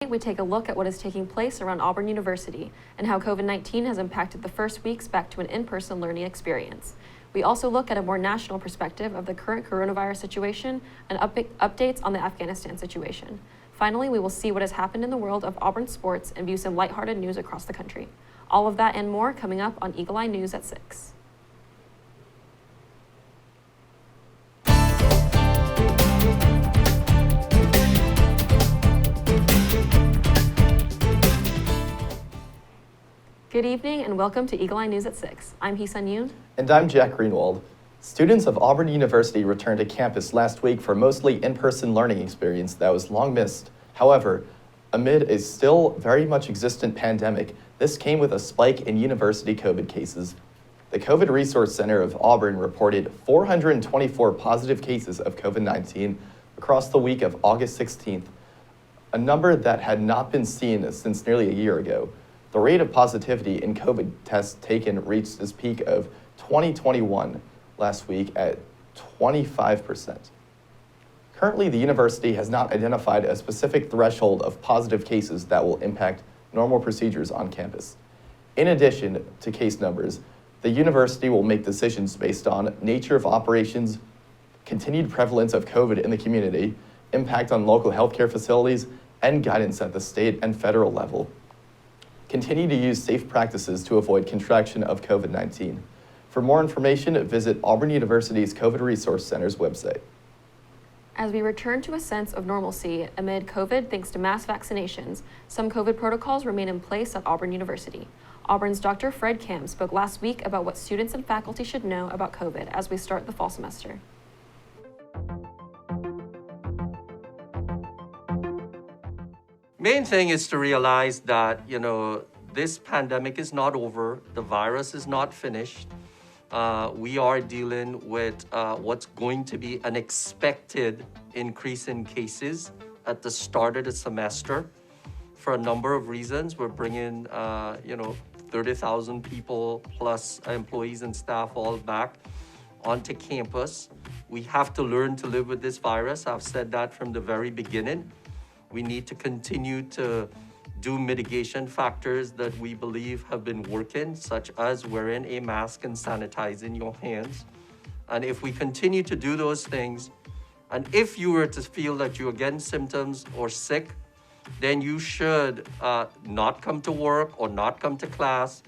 We take a look at what is taking place around Auburn University and how COVID-19 has impacted the first weeks back to an in-person learning experience. We also look at a more national perspective of the current coronavirus situation and updates on the Afghanistan situation. Finally, we will see what has happened in the world of Auburn sports and view some lighthearted news across the country. All of that and more coming up on Eagle Eye News at 6. Good evening and welcome to Eagle Eye News at 6. I'm Heesun. And I'm Jack Greenwald. Students of Auburn University returned to campus last week for a mostly in-person learning experience that was long missed. However, amid a still very much existent pandemic, this came with a spike in university COVID cases. The COVID Resource Center of Auburn reported 424 positive cases of COVID-19 across the week of August 16th, a number that had not been seen since nearly a year ago. The rate of positivity in COVID tests taken reached its peak of 2021 last week at 25%. Currently, the university has not identified a specific threshold of positive cases that will impact normal procedures on campus. In addition to case numbers, the university will make decisions based on nature of operations, continued prevalence of COVID in the community, impact on local healthcare facilities, and guidance at the state and federal level. Continue to use safe practices to avoid contraction of COVID-19. For more information, visit Auburn University's COVID Resource Center's website. As we return to a sense of normalcy amid COVID thanks to mass vaccinations, some COVID protocols remain in place at Auburn University. Auburn's Dr. Fred Kam spoke last week about what students and faculty should know about COVID as we start the fall semester. Main thing is to realize that, this pandemic is not over. The virus is not finished. We are dealing with what's going to be an expected increase in cases at the start of the semester. For a number of reasons, we're bringing, 30,000 people plus employees and staff all back onto campus. We have to learn to live with this virus. I've said that from the very beginning. We need to continue to do mitigation factors that we believe have been working, such as wearing a mask and sanitizing your hands. And if we continue to do those things, and if you were to feel that you're getting symptoms or sick, then you should not come to work or not come to class.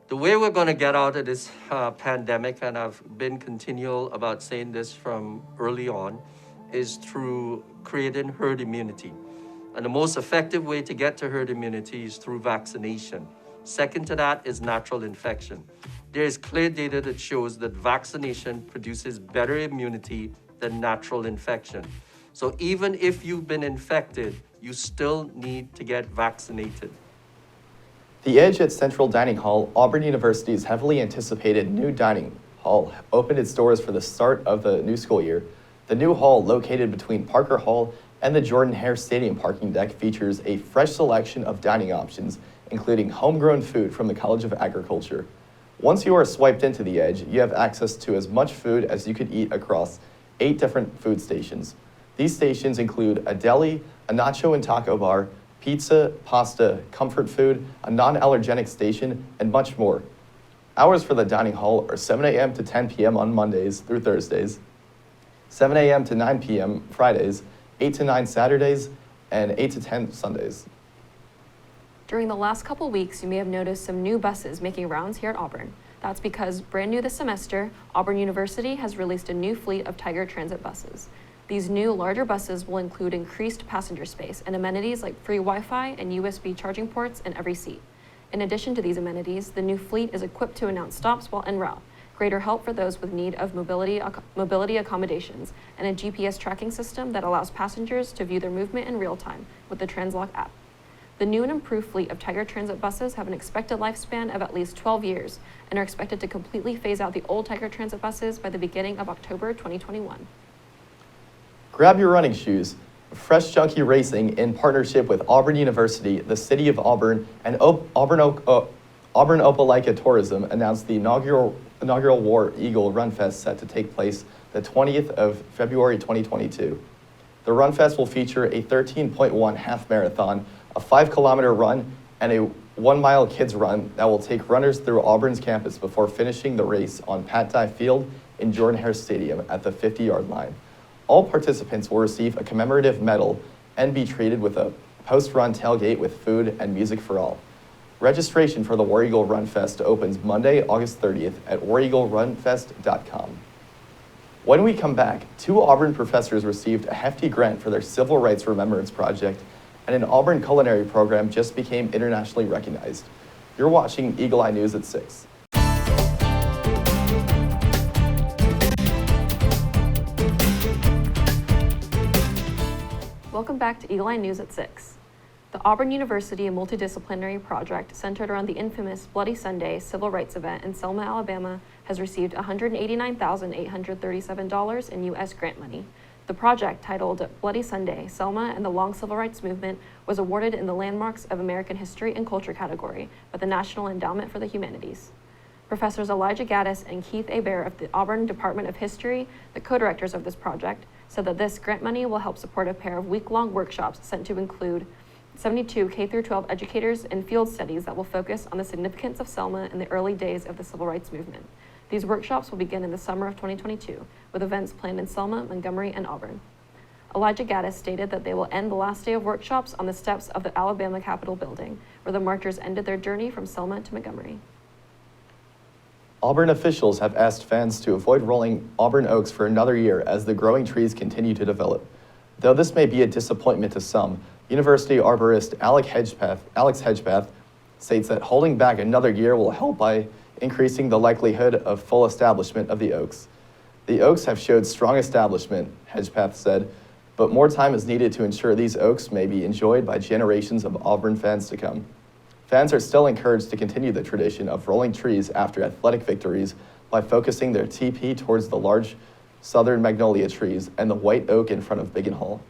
The way we're going to get out of this pandemic, and I've been continual about saying this from early on, is through creating herd immunity. And the most effective way to get to herd immunity is through vaccination. Second to that is natural infection. There is clear data that shows that vaccination produces better immunity than natural infection. So even if you've been infected, you still need to get vaccinated. The Edge at Central Dining Hall, Auburn University's heavily anticipated new dining hall, opened its doors for the start of the new school year. The new hall, located between Parker Hall and the Jordan-Hare Stadium parking deck, features a fresh selection of dining options, including homegrown food from the College of Agriculture. Once you are swiped into the Edge, you have access to as much food as you could eat across 8 different food stations. These stations include a deli, a nacho and taco bar, pizza, pasta, comfort food, a non-allergenic station, and much more. Hours for the dining hall are 7 a.m. to 10 p.m. on Mondays through Thursdays, 7 a.m. to 9 p.m. Fridays, 8 to 9 Saturdays, and 8 to 10 Sundays. During the last couple weeks, you may have noticed some new buses making rounds here at Auburn. That's because brand new this semester, Auburn University has released a new fleet of Tiger Transit buses. These new, larger buses will include increased passenger space and amenities like free Wi-Fi and USB charging ports in every seat. In addition to these amenities, the new fleet is equipped to announce stops while en route, greater help for those with need of mobility accommodations, and a GPS tracking system that allows passengers to view their movement in real time with the TransLock app. The new and improved fleet of Tiger Transit buses have an expected lifespan of at least 12 years and are expected to completely phase out the old Tiger Transit buses by the beginning of October 2021. Grab your running shoes. Fresh Junkie Racing, in partnership with Auburn University, the City of Auburn, and Auburn Opelika Tourism, announced the inaugural War Eagle Run Fest set to take place the the 20th of February 2022. The Run Fest will feature a 13.1 half marathon, a 5-kilometer run, and a 1-mile kids run that will take runners through Auburn's campus before finishing the race on Pat Dye Field in Jordan-Hare Stadium at the 50-yard line. All participants will receive a commemorative medal and be treated with a post-run tailgate with food and music for all. Registration for the War Eagle Run Fest opens Monday, August 30th at wareaglerunfest.com. When we come back, 2 Auburn professors received a hefty grant for their Civil Rights Remembrance Project, and an Auburn culinary program just became internationally recognized. You're watching Eagle Eye News at 6. Welcome back to Eagle Eye News at 6. The Auburn University Multidisciplinary Project, centered around the infamous Bloody Sunday civil rights event in Selma, Alabama, has received $189,837 in U.S. grant money. The project, titled Bloody Sunday, Selma and the Long Civil Rights Movement, was awarded in the Landmarks of American History and Culture category by the National Endowment for the Humanities. Professors Elijah Gaddis and Keith A. Bear of the Auburn Department of History, the co-directors of this project, said that this grant money will help support a pair of week-long workshops sent to include 72 K-12 educators in field studies that will focus on the significance of Selma in the early days of the civil rights movement. These workshops will begin in the summer of 2022, with events planned in Selma, Montgomery, and Auburn. Elijah Gaddis stated that they will end the last day of workshops on the steps of the Alabama Capitol building, where the marchers ended their journey from Selma to Montgomery. Auburn officials have asked fans to avoid rolling Auburn oaks for another year as the growing trees continue to develop. Though this may be a disappointment to some, University arborist Alex Hedgepath states that holding back another year will help by increasing the likelihood of full establishment of the oaks. The oaks have showed strong establishment, Hedgepath said, but more time is needed to ensure these oaks may be enjoyed by generations of Auburn fans to come. Fans are still encouraged to continue the tradition of rolling trees after athletic victories by focusing their TP towards the large southern magnolia trees and the white oak in front of Biggin Hall.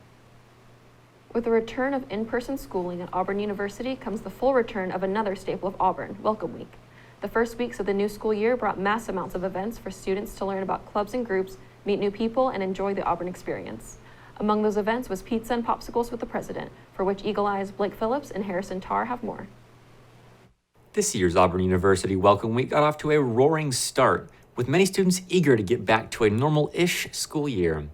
With the return of in-person schooling at Auburn University comes the full return of another staple of Auburn, Welcome Week. The first weeks of the new school year brought mass amounts of events for students to learn about clubs and groups, meet new people, and enjoy the Auburn experience. Among those events was pizza and popsicles with the president, for which Eagle Eye's Blake Phillips and Harrison Tarr have more. This year's Auburn University Welcome Week got off to a roaring start, with many students eager to get back to a normal-ish school year.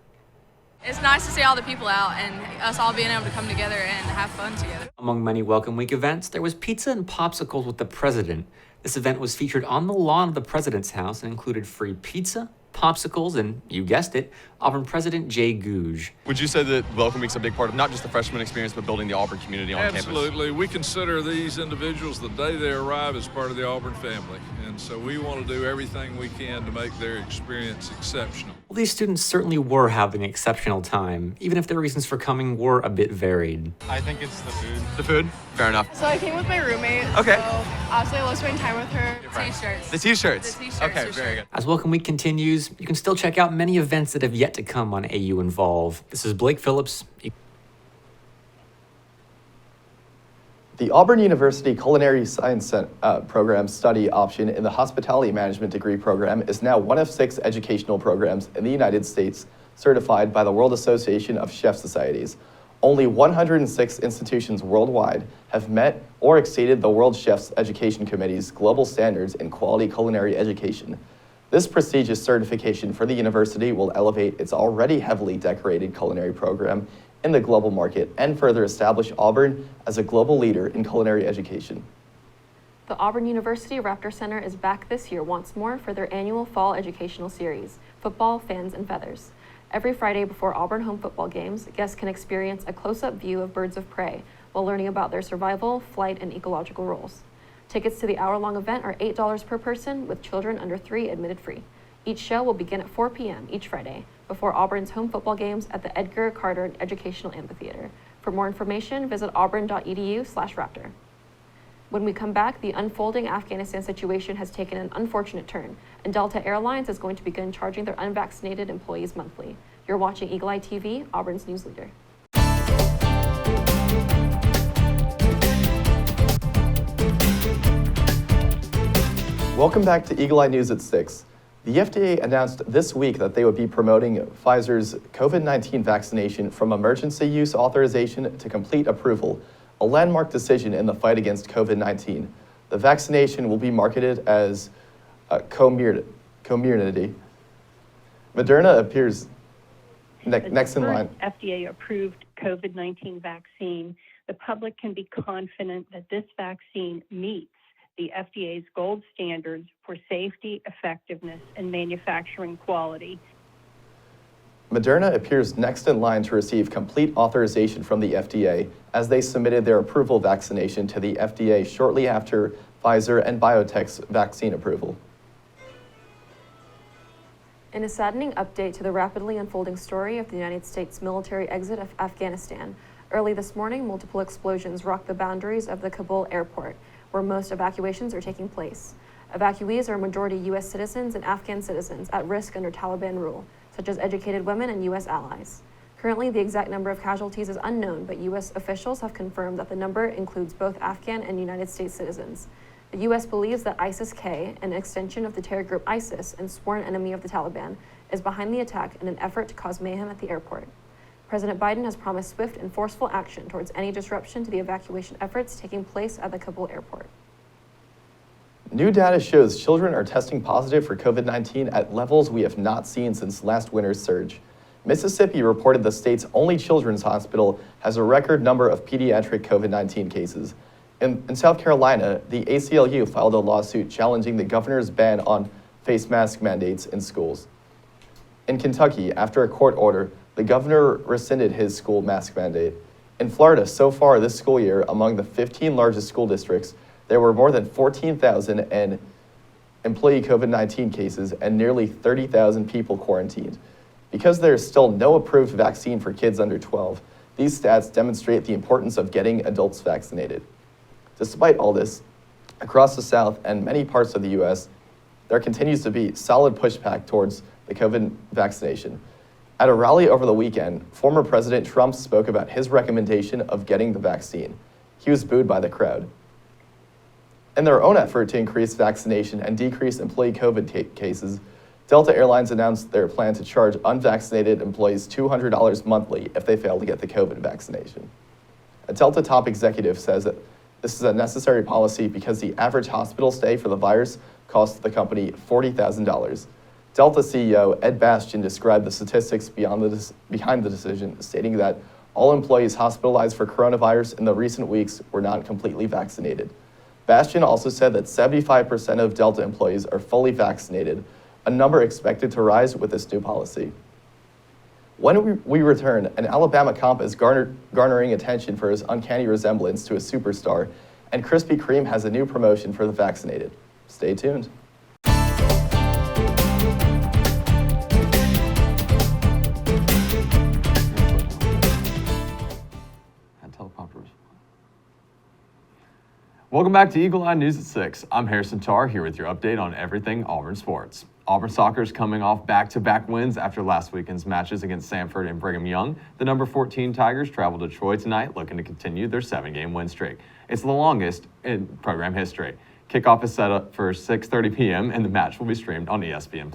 It's nice to see all the people out and us all being able to come together and have fun together. Among many Welcome Week events, there was pizza and popsicles with the president. This event was featured on the lawn of the president's house and included free pizza, popsicles, and, you guessed it, Auburn President Jay Gouge. Would you say that Welcome Week's a big part of not just the freshman experience, but building the Auburn community on campus? Absolutely. We consider these individuals the day they arrive as part of the Auburn family. And so we want to do everything we can to make their experience exceptional. Well, these students certainly were having an exceptional time, even if their reasons for coming were a bit varied. I think it's the food. The food? Fair enough. So I came with my roommate. Okay. So obviously I love spending time with her. T-shirts. The t-shirts. The t-shirts, Okay, for very sure. good. As Welcome Week continues, you can still check out many events that have yet to come on AU Involve. This is Blake Phillips. The Auburn University Culinary Science Program study option in the Hospitality Management degree program is now one of 6 educational programs in the United States certified by the World Association of Chef Societies. Only 106 institutions worldwide have met or exceeded the World Chefs Education Committee's global standards in quality culinary education. This prestigious certification for the university will elevate its already heavily decorated culinary program in the global market and further establish Auburn as a global leader in culinary education. The Auburn University Raptor Center is back this year once more for their annual fall educational series, Football, Fans, and Feathers. Every Friday before Auburn home football games, guests can experience a close-up view of birds of prey while learning about their survival, flight, and ecological roles. Tickets to the hour-long event are $8 per person, with children under 3 admitted free. Each show will begin at 4 p.m. each Friday before Auburn's home football games at the Edgar Carter Educational Amphitheater. For more information, visit auburn.edu/raptor. When we come back, the unfolding Afghanistan situation has taken an unfortunate turn, and Delta Airlines is going to begin charging their unvaccinated employees monthly. You're watching Eagle Eye TV, Auburn's news leader. Welcome back to Eagle Eye News at 6. The FDA announced this week that they would be promoting Pfizer's COVID-19 vaccination from emergency use authorization to complete approval, a landmark decision in the fight against COVID-19. The vaccination will be marketed as Comirnaty. Moderna appears next in line. FDA-approved COVID-19 vaccine, the public can be confident that this vaccine meets the FDA's gold standards for safety, effectiveness, and manufacturing quality. Moderna appears next in line to receive complete authorization from the FDA as they submitted their approval vaccination to the FDA shortly after Pfizer and BioNTech's vaccine approval. In a saddening update to the rapidly unfolding story of the United States military exit of Afghanistan, early this morning, multiple explosions rocked the boundaries of the Kabul airport, where most evacuations are taking place. Evacuees are majority U.S. citizens and Afghan citizens at risk under Taliban rule, such as educated women and U.S. allies. Currently, the exact number of casualties is unknown, but U.S. officials have confirmed that the number includes both Afghan and United States citizens. The U.S. believes that ISIS-K, an extension of the terror group ISIS and sworn enemy of the Taliban, is behind the attack in an effort to cause mayhem at the airport. President Biden has promised swift and forceful action towards any disruption to the evacuation efforts taking place at the Kabul airport. New data shows children are testing positive for COVID-19 at levels we have not seen since last winter's surge. Mississippi reported the state's only children's hospital has a record number of pediatric COVID-19 cases. In South Carolina, the ACLU filed a lawsuit challenging the governor's ban on face mask mandates in schools. In Kentucky, after a court order, the governor rescinded his school mask mandate. In Florida, so far this school year, among the 15 largest school districts, there were more than 14,000 employee COVID-19 cases and nearly 30,000 people quarantined. Because there is still no approved vaccine for kids under 12, these stats demonstrate the importance of getting adults vaccinated. Despite all this, across the South and many parts of the U.S., there continues to be solid pushback towards the COVID vaccination. At a rally over the weekend, former President Trump spoke about his recommendation of getting the vaccine. He was booed by the crowd. In their own effort to increase vaccination and decrease employee COVID cases, Delta Airlines announced their plan to charge unvaccinated employees $200 monthly if they fail to get the COVID vaccination. A Delta top executive says that this is a necessary policy because the average hospital stay for the virus costs the company $40,000. Delta CEO Ed Bastian described the statistics behind the decision, stating that all employees hospitalized for coronavirus in the recent weeks were not completely vaccinated. Bastian also said that 75% of Delta employees are fully vaccinated, a number expected to rise with this new policy. When we return, an Alabama comp is garnering attention for his uncanny resemblance to a superstar, and Krispy Kreme has a new promotion for the vaccinated. Stay tuned. Welcome back to Eagle Eye News at 6. I'm Harrison Tarr here with your update on everything Auburn sports. Auburn soccer is coming off back-to-back wins after last weekend's matches against Samford and Brigham Young. The number 14 Tigers travel to Troy tonight looking to continue their 7-game win streak. It's the longest in program history. Kickoff is set up for 6:30 p.m. and the match will be streamed on ESPN+.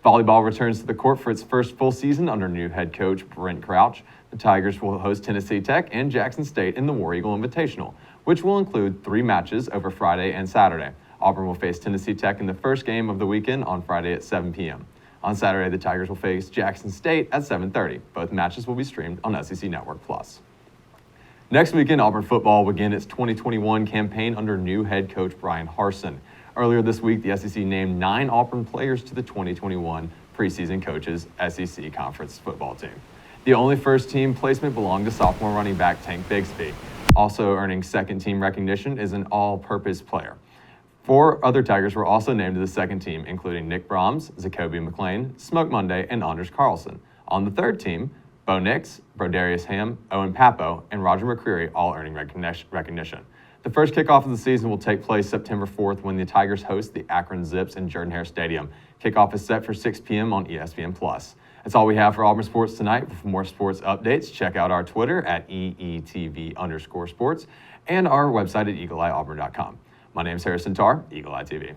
Volleyball returns to the court for its first full season under new head coach Brent Crouch. The Tigers will host Tennessee Tech and Jackson State in the War Eagle Invitational, which will include 3 matches over Friday and Saturday. Auburn will face Tennessee Tech in the first game of the weekend on Friday at 7 p.m. On Saturday, the Tigers will face Jackson State at 7:30. Both matches will be streamed on SEC Network Plus. Next weekend, Auburn football will begin its 2021 campaign under new head coach Brian Harsin. Earlier this week, the SEC named 9 Auburn players to the 2021 preseason coaches SEC Conference football team. The only first-team placement belonged to sophomore running back Tank Bigsby. Also earning second-team recognition is an all-purpose player. 4 other Tigers were also named to the second team, including Nick Brahms, Zacoby McLean, Smoke Monday, and Anders Carlson. On the third team, Bo Nix, Brodarius Ham, Owen Papo, and Roger McCreary all earning recognition. The first kickoff of the season will take place September 4th when the Tigers host the Akron Zips in Jordan-Hare Stadium. Kickoff is set for 6 p.m. on ESPN+. That's all we have for Auburn Sports tonight. For more sports updates, check out our Twitter at EETV_sports and our website at eagleeyeauburn.com. My name is Harrison Tarr, Eagle Eye TV.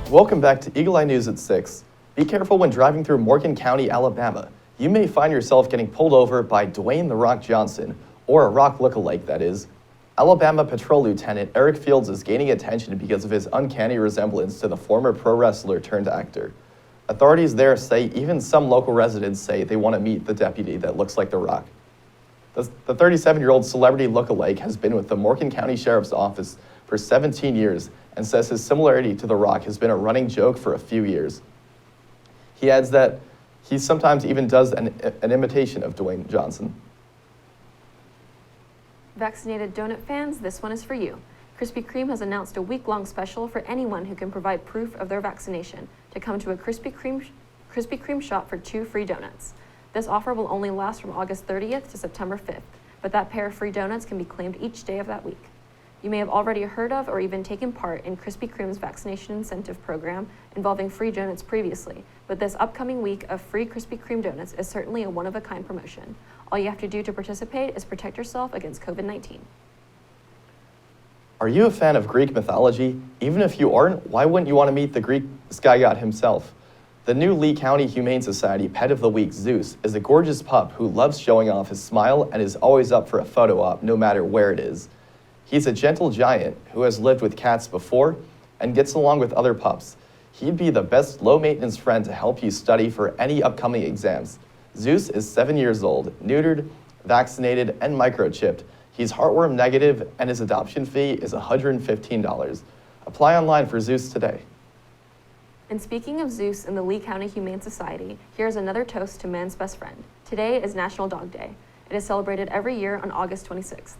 Welcome back to Eagle Eye News at 6. Be careful when driving through Morgan County, Alabama. You may find yourself getting pulled over by Dwayne "The Rock" Johnson, or a rock lookalike, that is. Alabama Patrol Lieutenant Eric Fields is gaining attention because of his uncanny resemblance to the former pro wrestler turned actor. Authorities there say even some local residents say they want to meet the deputy that looks like The Rock. The 37-year-old celebrity lookalike has been with the Morgan County Sheriff's Office for 17 years and says his similarity to The Rock has been a running joke for a few years. He adds that he sometimes even does an imitation of Dwayne Johnson. Vaccinated donut fans, this one is for you. Krispy Kreme has announced a week-long special for anyone who can provide proof of their vaccination to come to a Krispy Kreme shop for 2 free donuts. This offer will only last from August 30th to September 5th, but that pair of free donuts can be claimed each day of that week. You may have already heard of or even taken part in Krispy Kreme's vaccination incentive program involving free donuts previously, but this upcoming week of free Krispy Kreme donuts is certainly a one-of-a-kind promotion. All you have to do to participate is protect yourself against COVID-19. Are you a fan of Greek mythology? Even if you aren't, why wouldn't you want to meet the Greek sky god himself? The new Lee County Humane Society Pet of the Week, Zeus, is a gorgeous pup who loves showing off his smile and is always up for a photo op no matter where it is. He's a gentle giant who has lived with cats before and gets along with other pups. He'd be the best low-maintenance friend to help you study for any upcoming exams. Zeus is 7 years old, neutered, vaccinated, and microchipped. He's heartworm negative, and his adoption fee is $115. Apply online for Zeus today. And speaking of Zeus and the Lee County Humane Society, here's another toast to man's best friend. Today is National Dog Day. It is celebrated every year on August 26th.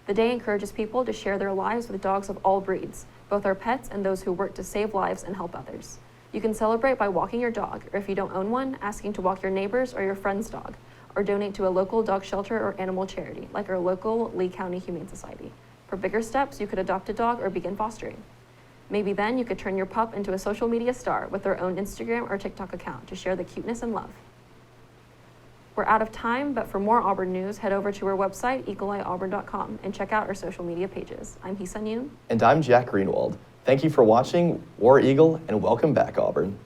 The day encourages people to share their lives with dogs of all breeds, both our pets and those who work to save lives and help others. You can celebrate by walking your dog, or if you don't own one, asking to walk your neighbor's or your friend's dog, or donate to a local dog shelter or animal charity, like our local Lee County Humane Society. For bigger steps, you could adopt a dog or begin fostering. Maybe then you could turn your pup into a social media star with their own Instagram or TikTok account to share the cuteness and love. We're out of time, but for more Auburn news, head over to our website, eagleeyeauburn.com, and check out our social media pages. I'm Heesun Yoon. And I'm Jack Greenwald. Thank you for watching War Eagle, and welcome back, Auburn.